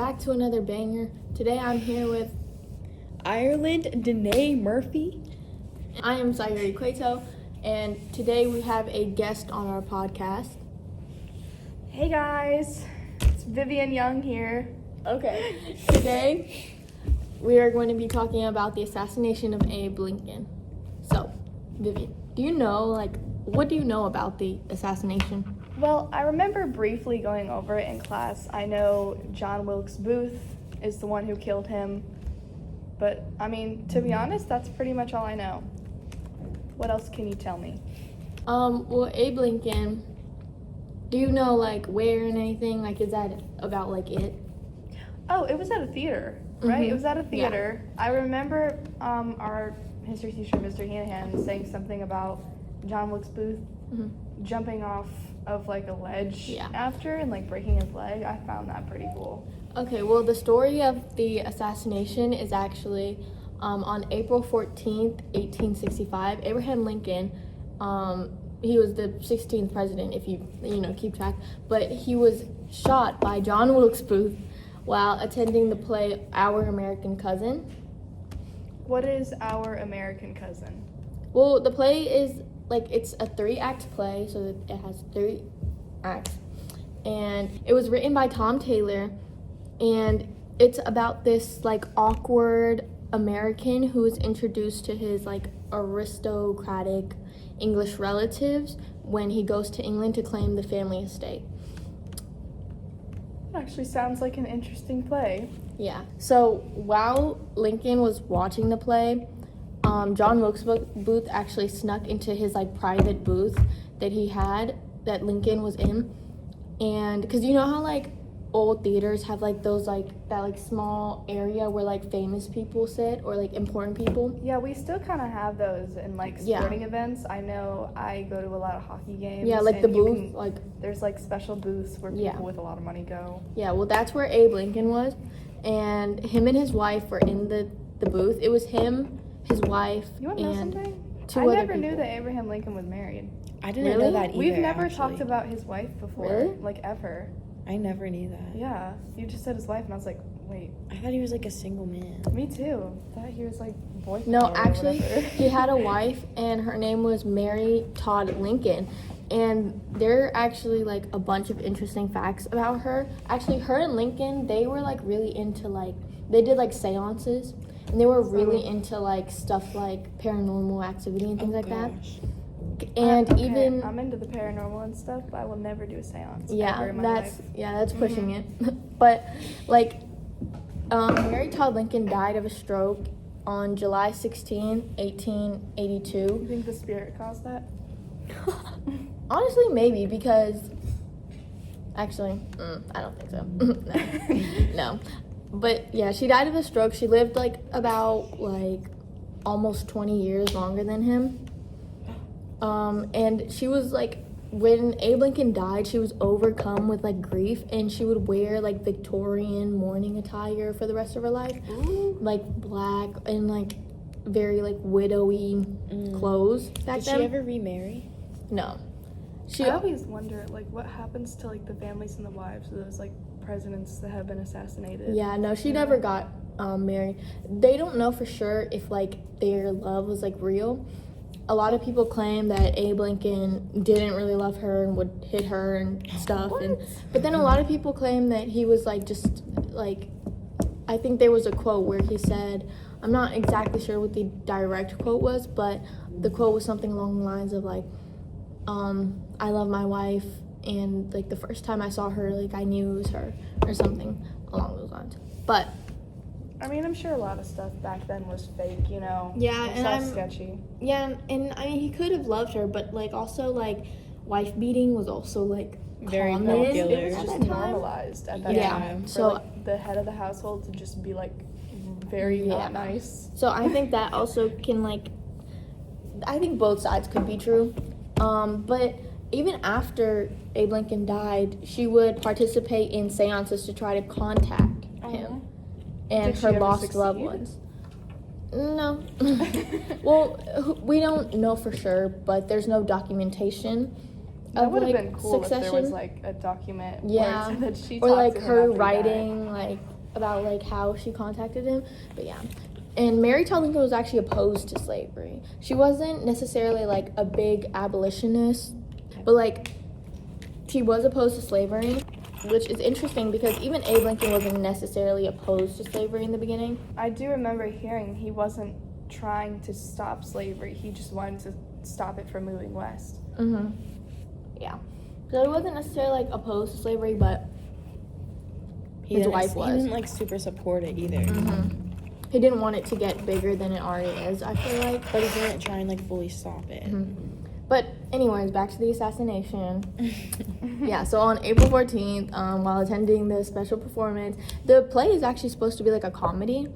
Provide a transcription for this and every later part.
back to another banger. Today I'm here with Ireland Danae Murphy. I am Sayuri Cueto, and today we have a guest on our podcast. Hey guys, it's Vivian Young here. Okay. Today we are going to be talking about the assassination of Abe Lincoln. So, Vivian, what do you know about the assassination? Well, I remember briefly going over it in class. I know John Wilkes Booth is the one who killed him. But, to be honest, that's pretty much all I know. What else can you tell me? Well, Abe Lincoln, do you know, where and anything? Is that about, it? Oh, it was at a theater, right? Mm-hmm. It was at a theater. Yeah. I remember our history teacher, Mr. Hanahan, saying something about John Wilkes Booth jumping off of, a ledge after and, breaking his leg. I found that pretty cool. Okay, well, the story of the assassination is actually on April 14th, 1865. Abraham Lincoln, he was the 16th president, if you keep track, but he was shot by John Wilkes Booth while attending the play Our American Cousin. What is Our American Cousin? Well, the play is, it's a 3-act play, so it has 3 acts, and it was written by Tom Taylor. And it's about this, awkward American who is introduced to his, aristocratic English relatives when he goes to England to claim the family estate. Actually sounds like an interesting play. Yeah. So while Lincoln was watching the play, John Wilkes Booth actually snuck into his, private booth that Lincoln was in. And, because you know how, old theaters have those that small area where famous people sit or important people. Yeah, we still kind of have those in sporting events. I know I go to a lot of hockey games. Yeah, the booth there's special booths where people with a lot of money go. Yeah, well that's where Abe Lincoln was, and him and his wife were in the booth. It was him, his wife, you want to know and something? 2 I other never people. knew that Abraham Lincoln was married. I didn't know that either. We've never actually. talked about his wife before, Really? Ever. I never knew that. Yeah, you just said his wife, and I was like, wait. I thought he was a single man. Me too. I thought he was boyfriend. No, or actually, whatever. he had a wife, and her name was Mary Todd Lincoln. And there are actually, a bunch of interesting facts about her. Actually, her and Lincoln, they were, really into, they did, seances. And they were really into, stuff like paranormal activity and things that. And okay, even... I'm into the paranormal and stuff, but I will never do a seance Yeah, ever in my life. that's pushing it. But, Mary Todd Lincoln died of a stroke on July 16, 1882. You think the spirit caused that? Honestly, maybe, because... Actually, I don't think so. No. But, yeah, she died of a stroke. She lived, about, almost 20 years longer than him. And she was, when Abe Lincoln died, she was overcome with, grief, and she would wear, Victorian mourning attire for the rest of her life. Ooh. Black and, very, widowy clothes back Did then. she ever remarry? No. I always wonder, what happens to, the families and the wives of those, presidents that have been assassinated. Yeah, no, she never got married. They don't know for sure if, their love was, real. A lot of people claim that Abe Lincoln didn't really love her and would hit her and stuff. But then a lot of people claim that he was, I think there was a quote where he said, I'm not exactly sure what the direct quote was, but the quote was something along the lines of, I love my wife, and, the first time I saw her, I knew it was her, or something along those lines. But... I'm sure a lot of stuff back then was fake, Yeah, it's and all I'm sketchy. Yeah, and he could have loved her, but also wife beating was also Very common. popular. It was at just that time. normalized at that Yeah. time. So For, the head of the household to just be very not nice. So I think that also can I think both sides could be true. But even after Abe Lincoln died, she would participate in seances to try to contact him and her lost loved ones. No. Well, we don't know for sure, but there's no documentation That of would have been cool succession. if there was a document Yeah, where it said that she or talked to him her after he writing died. about like how she contacted him, but yeah. And Mary Todd Lincoln was actually opposed to slavery. She wasn't necessarily like a big abolitionist, but like she was opposed to slavery, which is interesting because even Abe Lincoln wasn't necessarily opposed to slavery in the beginning. I do remember hearing he wasn't trying to stop slavery. He just wanted to stop it from moving west. Yeah. So he wasn't necessarily like opposed to slavery, but his wife was. He didn't like super support it either. He didn't want it to get bigger than it already is, I feel like. But he didn't try and like fully stop it. But anyways, back to the assassination. Yeah, so on April 14th, while attending the special performance, the play is actually supposed to be like a comedy,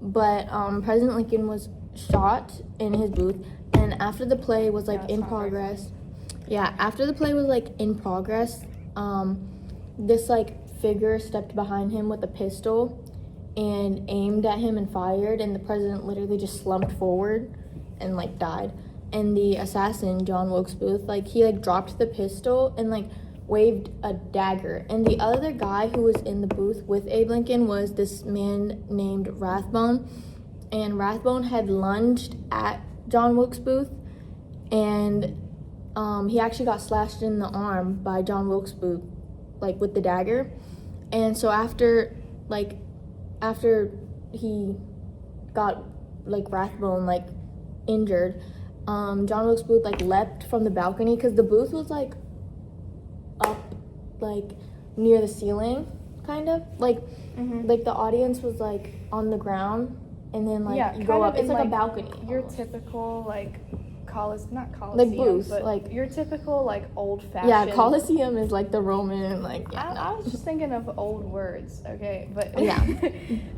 but President Lincoln was shot in his booth, and after the play was like in progress. Yeah, after the play was like in progress, this like figure stepped behind him with a pistol and aimed at him and fired, and the president literally just slumped forward and like died. And the assassin, John Wilkes Booth, like he like dropped the pistol and like waved a dagger. And the other guy who was in the booth with Abe Lincoln was this man named Rathbone, and Rathbone had lunged at John Wilkes Booth, and he actually got slashed in the arm by John Wilkes Booth, like with the dagger. And so after he got like Rathbone like injured, John Wilkes Booth like leapt from the balcony because the booth was like up like near the ceiling, kind of like like the audience was like on the ground, and then like you go up. It's like a balcony. Your typical like not Coliseum, like booth, but like your typical like old fashioned. Yeah, Coliseum is like the Roman like. Yeah, I was just thinking of old words, okay, but yeah,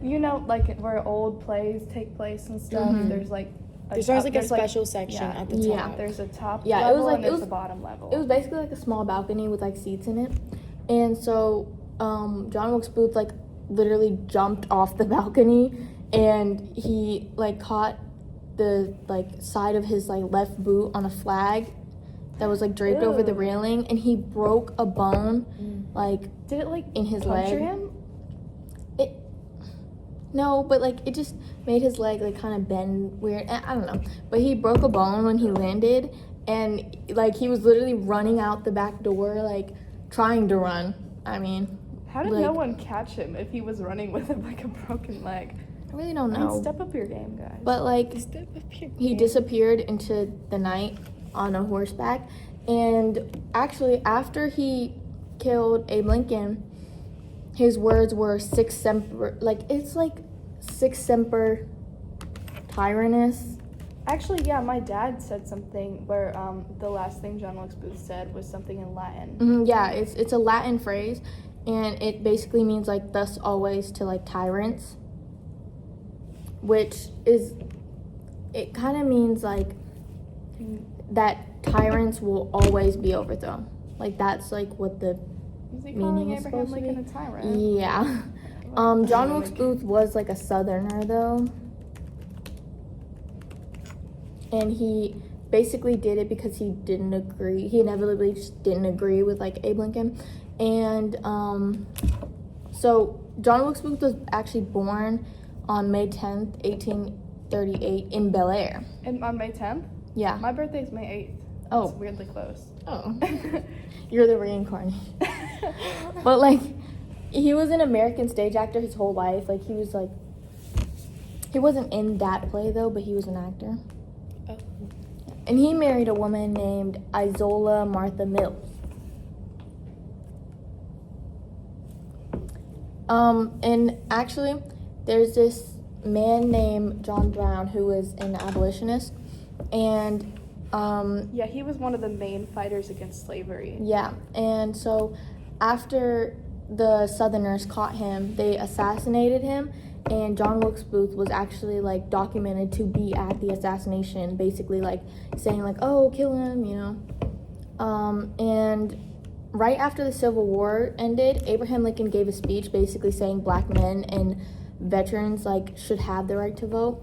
you know, like where old plays take place and stuff. There's like there's always like a special section at the top. Yeah. There's a top Yeah, level it was like and there's a bottom level. It was basically like a small balcony with like seats in it, and so John Wilkes Booth like literally jumped off the balcony, and he like caught the like side of his like left boot on a flag that was like draped over the railing, and he broke a bone like did it like in his puncture leg. him? No, but like it just made his leg like kind of bend weird. I don't know, but he broke a bone when he landed, and like he was literally running out the back door, like trying to run. I mean, how did no one catch him if he was running with like a broken leg? I really don't know. Step up your game, guys. But like he disappeared into the night on a horseback, and actually after he killed Abe Lincoln, his words were "Sic semper," like it's like "Sic semper tyrannis." Actually, yeah, my dad said something where the last thing John Wilkes Booth said was something in Latin. Yeah, it's a Latin phrase, and it basically means like "thus always" to like tyrants, which is, it kind of means like that tyrants will always be overthrown. Like that's like what the Is he calling Abraham Lincoln a tyrant? Yeah. John Wilkes Booth was like a Southerner though, and he basically did it because he didn't agree. He inevitably just didn't agree with like Abe Lincoln, and so John Wilkes Booth was actually born on May 10th, 1838 in Bel Air. And on May 10th? Yeah. My birthday's May 8th. Oh. It's weirdly close. Oh. You're the reincarnation. But like, he was an American stage actor his whole life. Like he was like, he wasn't in that play though, but he was an actor. Oh. And he married a woman named Isola Martha Mills. And actually, there's this man named John Brown who was an abolitionist, and yeah, he was one of the main fighters against slavery. Yeah, and so after the Southerners caught him, they assassinated him, and John Wilkes Booth was actually like documented to be at the assassination, basically like saying like, oh, kill him, you know. And right after the Civil War ended, Abraham Lincoln gave a speech basically saying black men and veterans like should have the right to vote.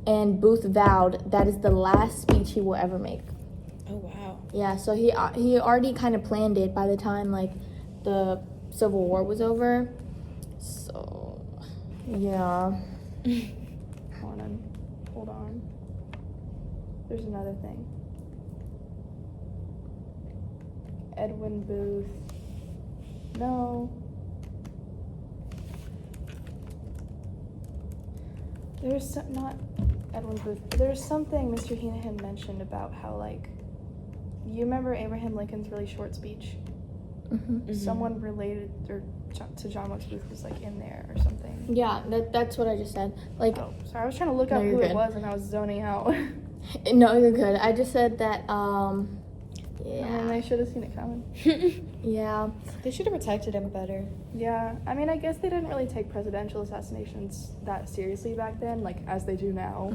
And Booth vowed that is the last speech he will ever make. Oh wow. Yeah, so he already kind of planned it by the time like the Civil War was over. So Yeah. Hold on. There's another thing. Edwin Booth. No. There's not Edwin Booth. There's something Mr. Heenan mentioned about how, like, you remember Abraham Lincoln's really short speech? Mm-hmm. Someone related to John Wilkes Booth was, like, in there or something. Yeah, that's what I just said. Like, oh, sorry, I was trying to look up who it was and I was zoning out. No, you're good. I just said that, yeah. I mean, they should have seen it coming. Yeah. They should have protected him better. Yeah, I mean, I guess they didn't really take presidential assassinations that seriously back then, like, as they do now.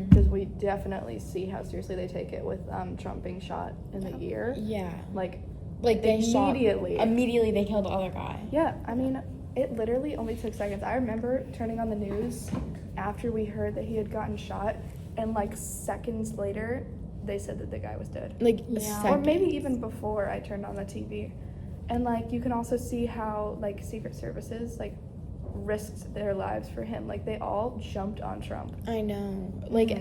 Because we definitely see how seriously they take it with Trump being shot in the ear. Yeah. Like they immediately. Immediately they killed the other guy. Yeah, I mean, it literally only took seconds. I remember turning on the news after we heard that he had gotten shot, and, like, seconds later, they said that the guy was dead. Like, Or maybe even before I turned on the TV. And, like, you can also see how, like, Secret Services, like, risked their lives for him. Like, they all jumped on Trump. I know. Like,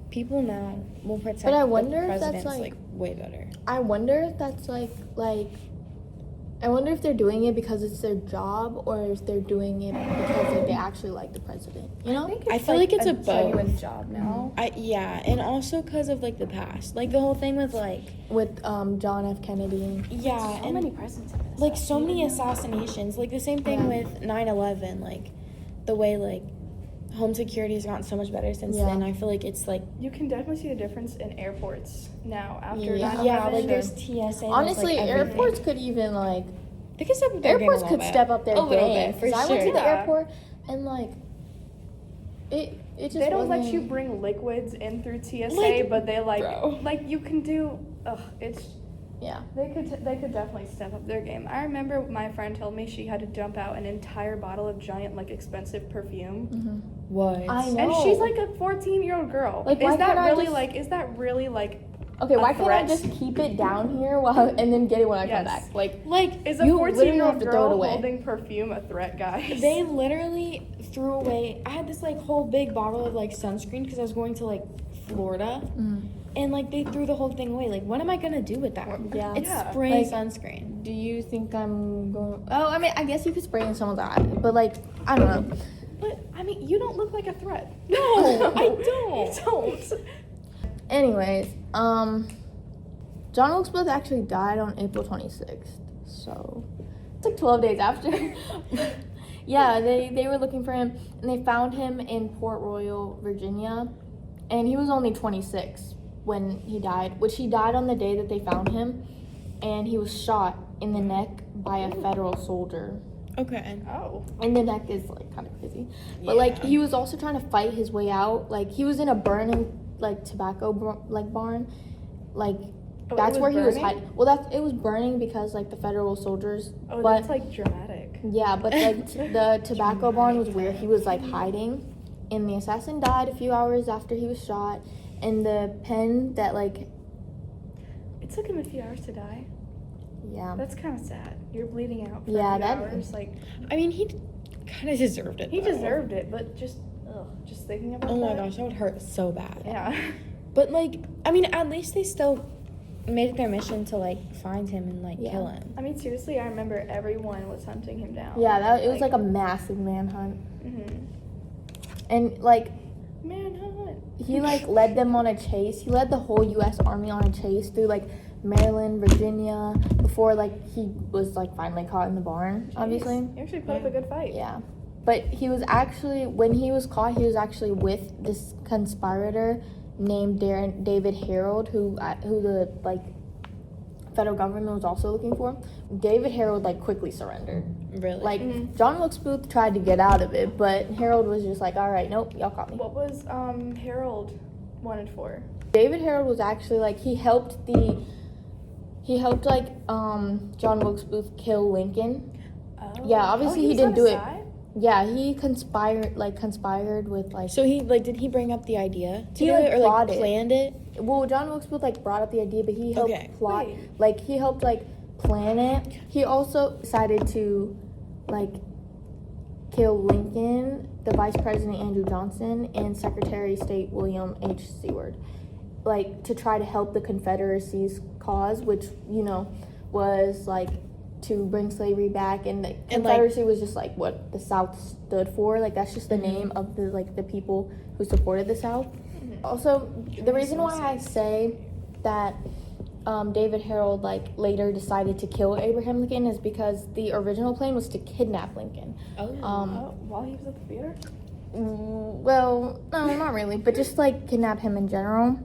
people now will protect But I wonder the if that's, presidents, like, way better. I wonder if that's, like, I wonder if they're doing it because it's their job or if they're doing it because, like, they actually like the president, you know? I feel like it's a genuine both. job now. And also because of, like, the past. Like, the whole thing with, like... With John F. Kennedy. Yeah, So many presidents. like, so many assassinations. Like, the same thing with 9/11. Like, the way, like, home security has gotten so much better since then. I feel like it's, like... You can definitely see the difference in airports now after 9/11. Yeah, like, there's TSA. Honestly, like, airports could even, like... They could step up their game a little bit. step up their a little game. bit, for 'Cause sure. I went to the Yeah. airport and, like... It just They don't let wasn't- you bring liquids in through TSA, Like, but they, like... bro. Like, you can do... it's... Yeah. They could definitely step up their game. I remember my friend told me she had to dump out an entire bottle of giant, like, expensive perfume. What? I know. And she's like a 14-year-old girl. Like, why is that can't I really just- like? Is that really like? Okay, a why can't I threat? just keep it down here and then get it when I come Yes. back? Like, Is a you literally have 14-year-old to throw it girl away. holding perfume a threat, guys? They literally threw away. I had this like whole big bottle of like sunscreen because I was going to like Florida, and like they threw the whole thing away. Like, what am I gonna do with that? Yeah. It's Yeah. spray Like, sunscreen. do you think I'm going... Oh, I mean, I guess you could spray in someone's eye, but, like, I don't know. But I mean, you don't look like a threat. No, I don't. You don't. Anyways, John Wilkes Booth actually died on April 26th, so it's like 12 days after. Yeah, they were looking for him, and they found him in Port Royal, Virginia, and he was only 26 when he died, which he died on the day that they found him, and he was shot in the neck by a federal soldier. Okay. Oh. And the neck is, like, kind of crazy. But, like, he was also trying to fight his way out. Like, he was in a burning, like, tobacco, barn. Like, Oh, that's it was where he was burning? hiding. Well, it was burning because, like, the federal soldiers. Oh, but, that's like dramatic. yeah, but, like, the tobacco barn was where he was, like, hiding. And the assassin died a few hours after he was shot. And the pen that, like... It took him a few hours to die. Yeah. That's kind of sad. You're bleeding out for Yeah, a few that- hours. Like, I mean, he kind of deserved it. he though. deserved it, but just thinking about Oh my that. gosh, that would hurt so bad. Yeah. But like, I mean, at least they still made it their mission to like find him and like kill him. I mean, seriously, I remember everyone was hunting him down. Yeah, it was, like, a massive manhunt. Mhm. And, like... Manhunt. He, like, led them on a chase. He led the whole U.S. Army on a chase through, like, Maryland, Virginia, before, like, he was, like, finally caught in the barn, obviously. He actually put up a good fight. Yeah. But he was actually, when he was caught, he was actually with this conspirator named David Harold, who the, like, federal government was also looking for. David Harold, like, quickly surrendered. Really? Like, John Wilkes Booth tried to get out of it, but Harold was just like, all right, nope, y'all caught me. What was Harold wanted for? David Harold was actually, like, he helped like John Wilkes Booth kill Lincoln. Oh. Yeah, obviously he was didn't on do his it. side? Yeah, he conspired with, like... So he like, did he bring up the idea to He, do like, it or like plotted. planned it? Well, John Wilkes Booth, like, brought up the idea, but he helped Okay. plot. Wait. Like, he helped, like, plan it. He also decided to, like, kill Lincoln the Vice President Andrew Johnson and Secretary of State William H. Seward, like to try to help the Confederacy's cause, which was like to bring slavery back, and the Confederacy was just like what the South stood for. Like that's just the name of the people who supported the South. Also, the reason why I say that David Harold like later decided to kill Abraham Lincoln is because the original plan was to kidnap Lincoln. While he was at the theater? Well, no, not really, but just like kidnap him in general.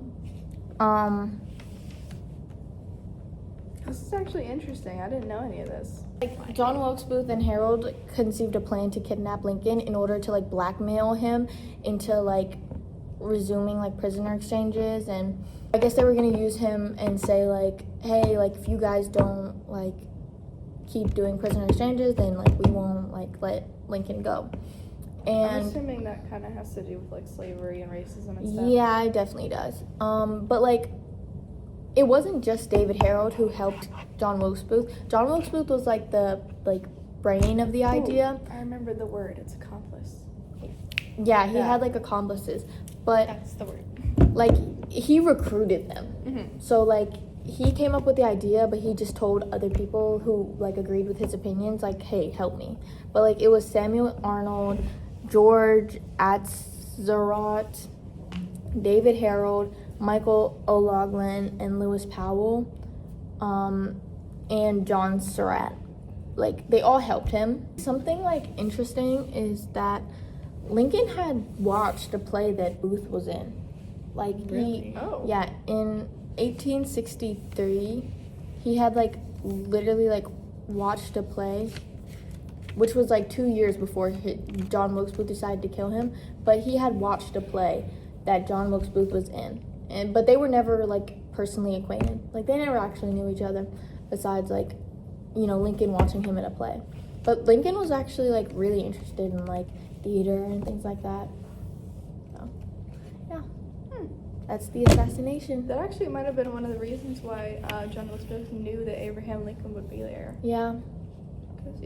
This is actually interesting. I didn't know any of this. Like John Wilkes Booth and Harold conceived a plan to kidnap Lincoln in order to like blackmail him into like resuming like prisoner exchanges, and I guess they were gonna use him and say like, hey, like if you guys don't like keep doing prisoner exchanges, then like we won't like let Lincoln go. And I'm assuming that kind of has to do with like slavery and racism and stuff. Yeah, it definitely does. But like it wasn't just David Harold who helped John Wilkes Booth. John Wilkes Booth was like the brain of the idea. I remember the word. It's accomplice. Yeah, he had like accomplices, but That's the word. like he recruited them. So like he came up with the idea, but he just told other people who like agreed with his opinions, like, hey, help me. But like it was Samuel Arnold, George Atzerodt, David Harold, Michael O'Loughlin, and Lewis Powell, and John Surratt. Like they all helped him. Something like interesting is that Lincoln had watched a play that Booth was in. Like Really? Yeah, in 1863, he had like literally like watched a play, which was like 2 years before John Wilkes Booth decided to kill him. But he had watched a play that John Wilkes Booth was in, but they were never like personally acquainted. Like they never actually knew each other, besides like Lincoln watching him in a play. But Lincoln was actually like really interested in like theater and things like that. So yeah, that's the assassination. That actually might have been one of the reasons why John Wilkes Booth knew that Abraham Lincoln would be there. Yeah. Because,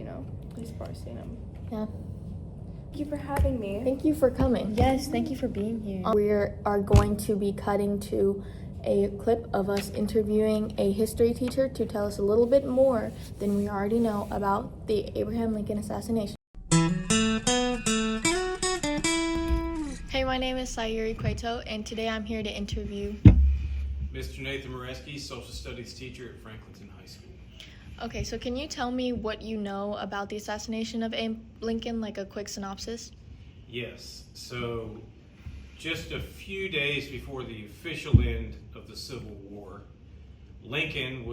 he's probably seen him. Yeah. Thank you for having me. Thank you for coming. Yes, thank you for being here. We are going to be cutting to a clip of us interviewing a history teacher to tell us a little bit more than we already know about the Abraham Lincoln assassination. Hey, my name is Sayuri Cueto, and today I'm here to interview Mr. Nathan Moreski, social studies teacher at Franklinton High School. Okay, so can you tell me what you know about the assassination of Abe Lincoln, like a quick synopsis? Yes, so just a few days before the official end of the Civil War, Lincoln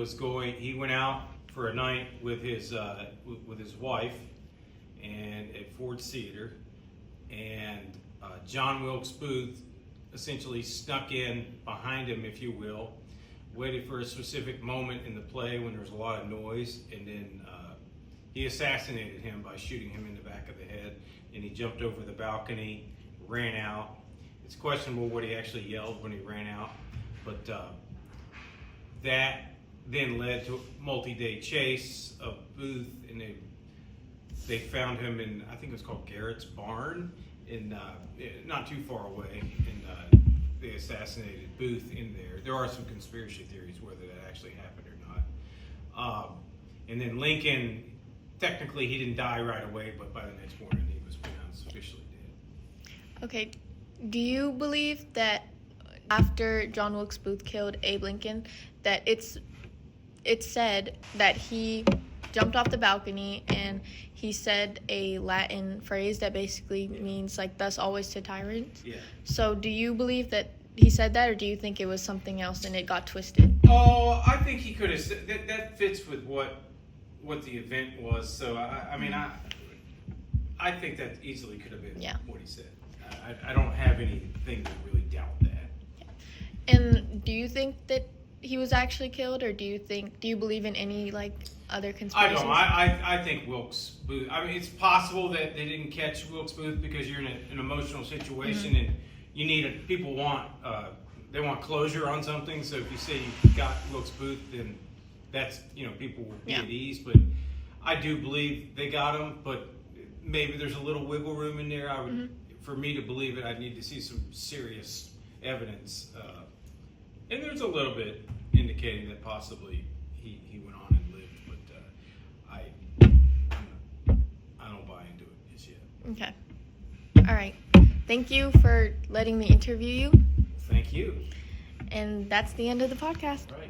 he went out for a night with his wife and at Ford's Theater, and John Wilkes Booth essentially snuck in behind him, if you will, waited for a specific moment in the play when there was a lot of noise, and then he assassinated him by shooting him in the back of the head, and he jumped over the balcony, ran out. It's questionable what he actually yelled when he ran out, but that then led to a multi-day chase of Booth, and they found him in, I think it was called Garrett's Barn, not too far away, and they assassinated Booth in there. There are some conspiracy theories whether that actually happened or not. And then Lincoln, technically he didn't die right away, but by the next morning he was pronounced officially dead. Okay, do you believe that after John Wilkes Booth killed Abe Lincoln, that it's said that he jumped off the balcony and he said a Latin phrase that basically means like thus always to tyrants? Yeah. So do you believe that he said that, or do you think it was something else and it got twisted? Oh, I think he could have said that fits with what the event was. So I think that easily could have been what he said. I don't have anything to really doubt that. And do you think that he was actually killed, or do you believe in any like other conspiracies? I don't. I think Wilkes Booth. I mean, it's possible that they didn't catch Wilkes Booth because you're in an emotional situation, and you need people want closure on something. So if you say you got Wilkes Booth, then that's people will be at ease. But I do believe they got him. But maybe there's a little wiggle room in there. I would, for me to believe it, I'd need to see some serious evidence, and there's a little bit indicating that possibly he went on and lived, but I don't buy into it just yet. Okay. All right. Thank you for letting me interview you. Thank you. And that's the end of the podcast. Right.